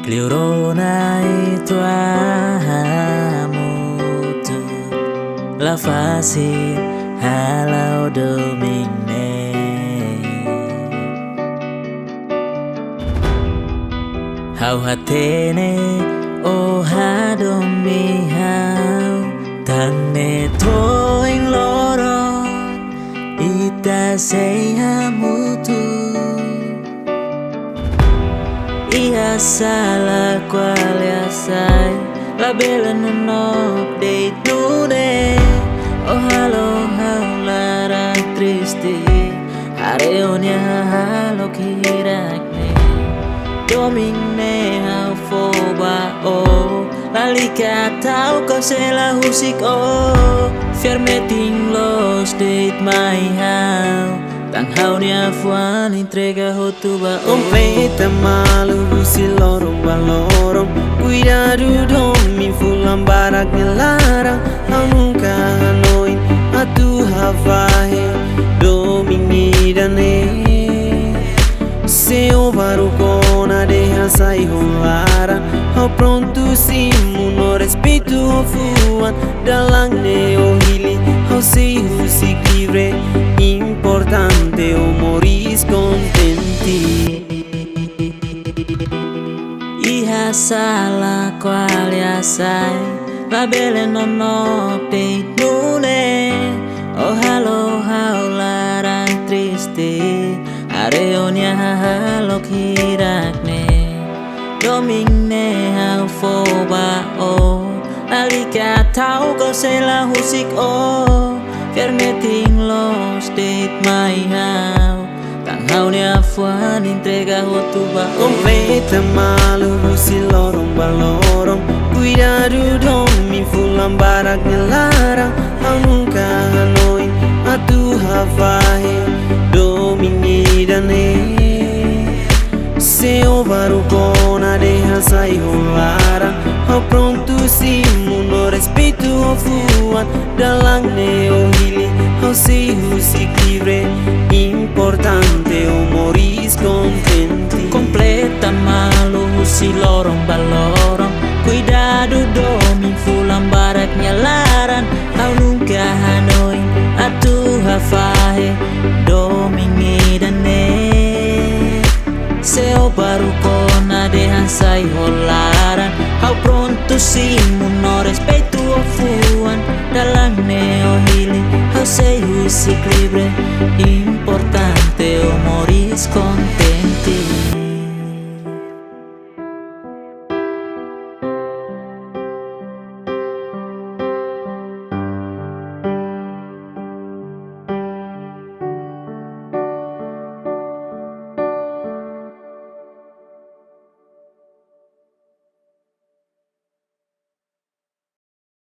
Cliorona e tua mutu la fasi halau domine hau hatene o ha domi hau tanne toing loro ita sei ha mutu ia sala quale assai la bella non ho dei nude oh halo haulara tristi areonia halo kirakne domine hau foba oh lalika tau ko sela husik oh fermeting los date my how tang haunia fuan entrega hotuba completa malu si lorong balorong cuidado domi fulam barak ngelarang nunca hanoin atu havahe domini dane se o varu cona deja sai rolara ao pronto simu no respeito o fuan dalang ne o hili ao sei husi livre importante o moris contenti iha sala quale assai la belle non ho dei nune oh halo haulara triste areonia halo kirakne domine hau foba oh alika tau ko sela husik oh fermeting los date my how tang haunia fuan entrega hotuba completa malu si lorong balorong cuidado domi fulam barak ngelarang nunca hanoin atu havahe domini dane se o varu cona deja sai rolara ao pronto simu no respeito o fuan dalang ne o hili ao sei husik livre importante o moris contenti completa malu si lorong balorong cuidado domi fulam barak nyalaran kau nunca hanoi atu hafahe domini dane se o baru kona dehan sai holaran au pronto simu no respeito o fuan dalang ne o hili au sei husik livre importante